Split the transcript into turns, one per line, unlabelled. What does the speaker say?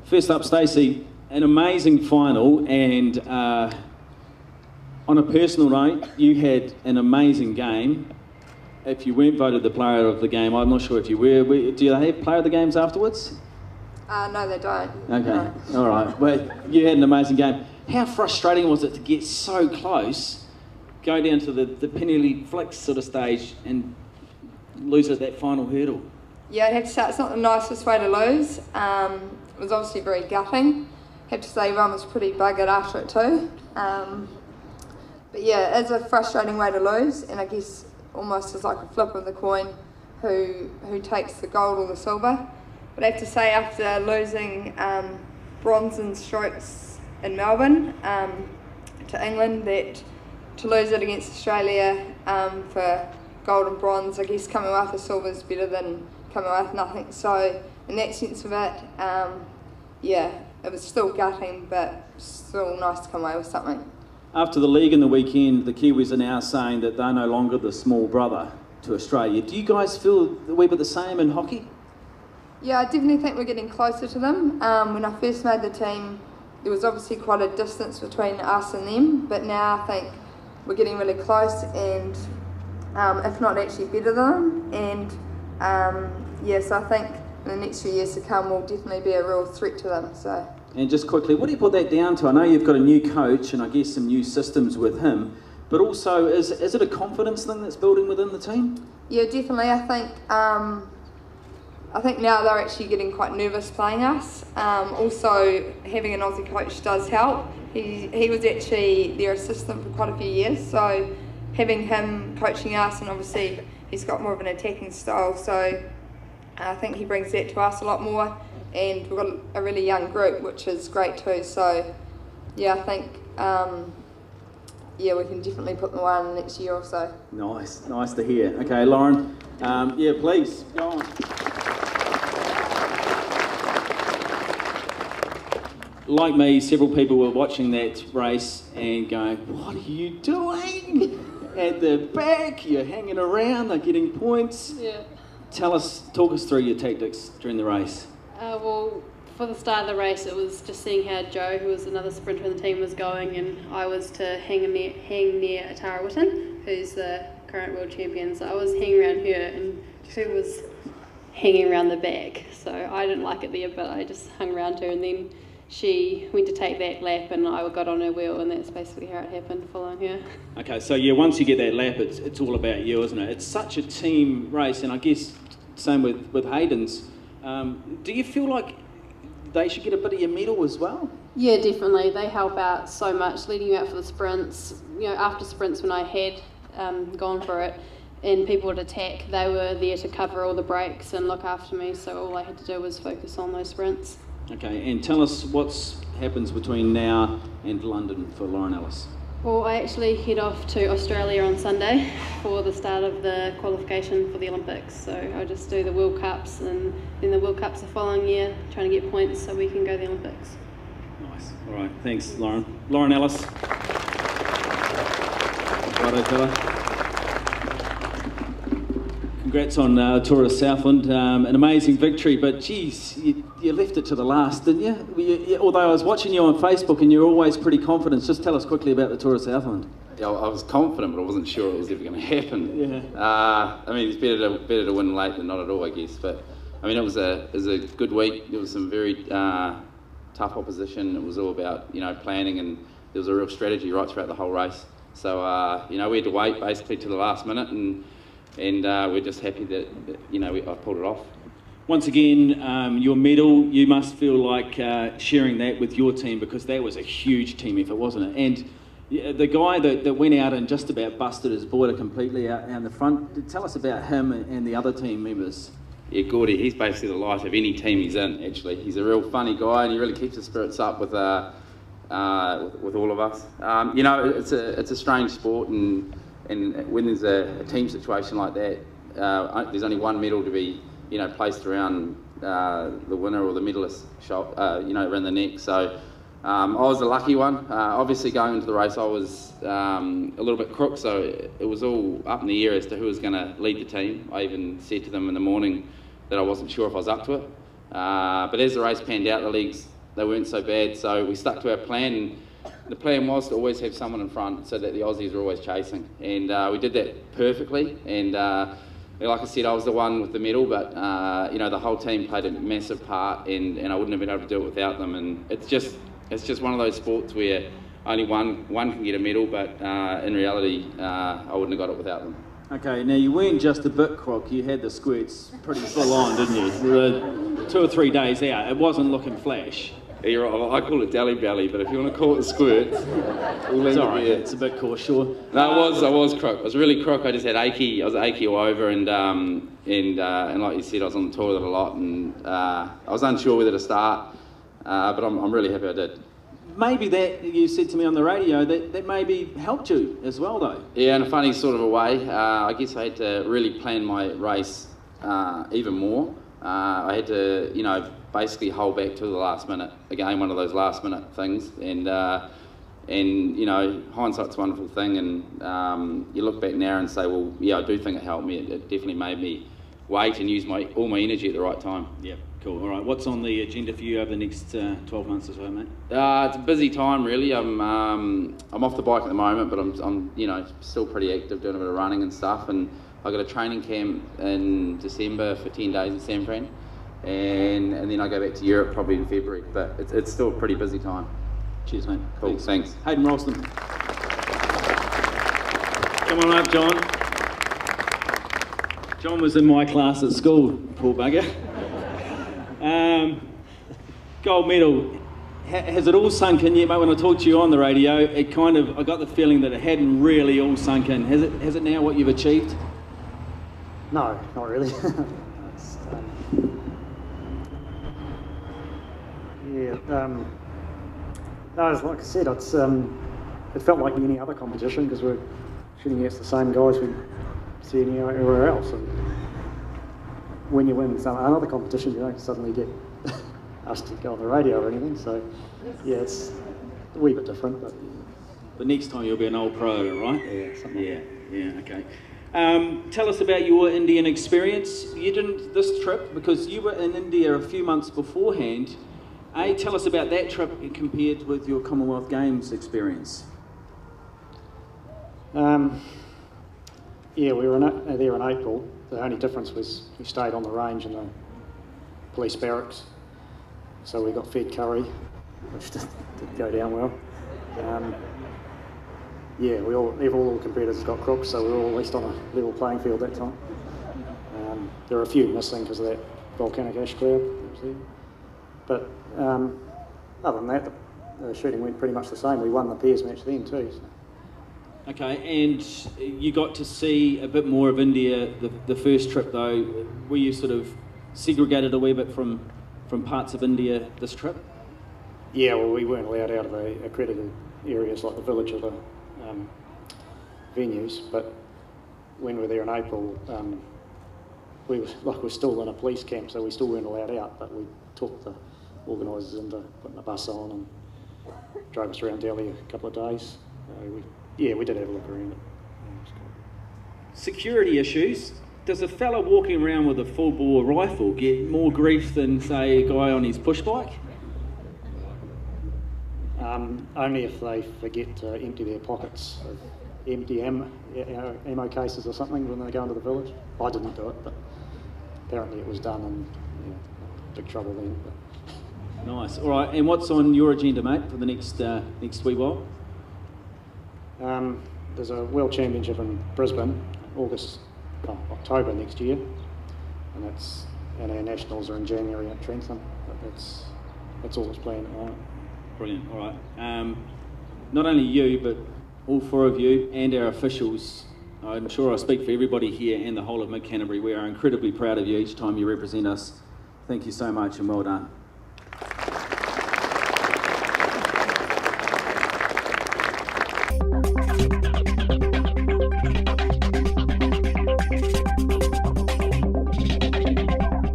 First up, Stacey, an amazing final, and on a personal note, you had an amazing game. If you weren't voted the player of the game, I'm not sure if you were. Do they have player of the games afterwards?
No, they don't.
Okay,
No.
all right. Well, you had an amazing game. How frustrating was it to get so close, go down to the penalty flicks sort of stage and lose at that final hurdle?
Yeah, I'd have to say it's not the nicest way to lose. It was obviously very gutting. I have to say everyone was pretty buggered after it too. But yeah, it's a frustrating way to lose, and I guess almost as like a flip of the coin who takes the gold or the silver. But I have to say after losing bronze in strokes in Melbourne to England, that to lose it against Australia for gold and bronze, I guess Commonwealth or silver is better than Commonwealth nothing. So in that sense of it, yeah, it was still gutting, but still nice to come away with something.
After the league in the weekend, the Kiwis are now saying that they're no longer the small brother to Australia. Do you guys feel a wee bit the same in hockey?
Yeah, I definitely think we're getting closer to them. When I first made the team, there was obviously quite a distance between us and them, but now I think we're getting really close and if not actually better than them. And yeah, so I think in the next few years to come we'll definitely be a real threat to them. So. And
just quickly, what do you put that down to? I know you've got a new coach and I guess some new systems with him, but also is it a confidence thing that's building within the team?
Yeah, definitely. I think now they're actually getting quite nervous playing us. Also, having an Aussie coach does help. He was actually their assistant for quite a few years, so having him coaching us, and obviously he's got more of an attacking style, so I think he brings that to us a lot more. And we've got a really young group, which is great too. So yeah, I think yeah, we can definitely put them away in the next year or so. Nice to hear.
Okay, Lauren, yeah, please go on. Like me, several people were watching that race and going, "What are you doing?" At the back, you're hanging around, they're getting points.
Yeah.
Talk us through your tactics during the race.
Well, for the start of the race, it was just seeing how Joe, who was another sprinter in the team, was going, and I was to hang near Atara Witten, who's the current world champion. So I was hanging around her, and she was hanging around the back. So I didn't like it there, but I just hung around her, and then she went to take that lap, and I got on her wheel, and that's basically how it happened, following her.
Okay, so yeah, once you get that lap, it's all about you, isn't it? It's such a team race, and I guess same with Hayden's. Do you feel like they should get a bit of your medal as well?
Yeah, definitely. They help out so much, leading you out for the sprints. You know, after sprints when I had gone for it and people would attack, they were there to cover all the breaks and look after me, so all I had to do was focus on those sprints.
Okay, and tell us what happens between now and London for Lauren Ellis.
Well, I actually head off to Australia on Sunday for the start of the qualification for the Olympics. So I'll just do the World Cups, and then the World Cups the following year, trying to get points so we can go to the Olympics.
Nice. All right, thanks, Lauren. Lauren Ellis. Righto, fella. Congrats on Tour of Southland. An amazing victory, but geez, you left it to the last, didn't you? Although I was watching you on Facebook and you're always pretty confident. Just tell us quickly about the Tour of Southland.
Yeah, I was confident, but I wasn't sure it was ever going to happen.
Yeah.
I mean, it's better to win late than not at all, I guess. But I mean, it was a good week. There was some very tough opposition. It was all about planning, and there was a real strategy right throughout the whole race. So we had to wait basically to the last minute, and we're just happy that I pulled it off.
Once again, your medal, you must feel like sharing that with your team, because that was a huge team effort, wasn't it? And the guy that went out and just about busted his boiler completely out in the front, tell us about him and the other team members.
Yeah, Gordy, he's basically the light of any team he's in, actually. He's a real funny guy, and he really keeps the spirits up with all of us. It's a strange sport, and when there's a team situation like that, there's only one medal to be placed around the winner or the medalist around the neck. So I was the lucky one. Obviously going into the race I was a little bit crook, so it was all up in the air as to who was going to lead the team. I even said to them in the morning that I wasn't sure if I was up to it. But as the race panned out, the legs they weren't so bad. So we stuck to our plan. And the plan was to always have someone in front so that the Aussies were always chasing. And we did that perfectly. And like I said, I was the one with the medal, but the whole team played a massive part, and I wouldn't have been able to do it without them. And it's just one of those sports where only one can get a medal, but in reality, I wouldn't have got it without them.
Okay, now you weren't just a bit crook, you had the squirts pretty full on, didn't you? You were 2 or 3 days out, it wasn't looking flash.
Yeah, you're right. I call it dally belly, but if you want to call it a squirt,
it's all right, it's a bit coarse, sure.
No, I was crook. I was really crook. I just had achy. I was achy all over, and like you said, I was on the toilet a lot, and I was unsure whether to start, but I'm really happy I did.
Maybe that, you said to me on the radio, that maybe helped you as well, though.
Yeah, in a funny sort of a way. I guess I had to really plan my race even more. I had to, basically hold back to the last minute. Again, one of those last minute things. And hindsight's a wonderful thing. And you look back now and say, well, yeah, I do think it helped me. It definitely made me wait and use all my energy at the right time.
Yep. Cool. All right. What's on the agenda for you over the next 12 months or so, mate?
It's a busy time, really. I'm off the bike at the moment, but I'm still pretty active, doing a bit of running and stuff. And I got a training camp in December for 10 days in San Fran, and then I go back to Europe probably in February. But it's still a pretty busy time.
Cheers, mate.
Cool. Thanks.
Hayden Roulston. Come on up, John. John was in my class at school, poor bugger. Gold medal. Has it all sunk in yet, mate? When I talked to you on the radio, I got the feeling that it hadn't really all sunk in. Has it now, what you've achieved?
No, not really. No, like I said, it felt like any other competition because we're shooting against the same guys we see anywhere else. And when you win another competition, you don't suddenly get asked to go on the radio or anything. So, yeah, it's a wee bit different. But
next time you'll be an old pro, right?
Yeah, something.
Yeah, okay. Tell us about your Indian experience. You didn't this trip because you were in India a few months beforehand. Tell us about that trip compared with your Commonwealth Games experience.
Yeah, we were there in April. The only difference was we stayed on the range in the police barracks, so we got fed curry, which didn't go down well. Yeah, all the competitors got crooks, so we were all at least on a level playing field that time. There were a few missing because of that volcanic ash cloud. But other than that, the shooting went pretty much the same. We won the pairs match then too. So.
Okay, and you got to see a bit more of India the first trip though. Were you sort of segregated a wee bit from parts of India this trip?
Yeah, well, we weren't allowed out of the accredited areas like the village or the venues, but when we were there in April, we're still in a police camp, so we still weren't allowed out, but we talked the organisers into putting a bus on and drove us around Delhi a couple of days. We did have a look around it.
Security issues. Does a fella walking around with a full-bore rifle get more grief than, say, a guy on his push bike?
Only if they forget to empty their pockets of empty ammo cases or something when they go into the village. I didn't do it, but apparently it was done, and big trouble then. But.
Nice. All right. And what's on your agenda, mate, for the next wee while?
There's a World Championship in Brisbane, October next year, and our nationals are in January at Trentham. But that's all that's planned at the moment.
Brilliant. All right. Not only you, but all four of you and our officials, I'm sure I speak for everybody here and the whole of Mid Canterbury, we are incredibly proud of you each time you represent us. Thank you so much and well done.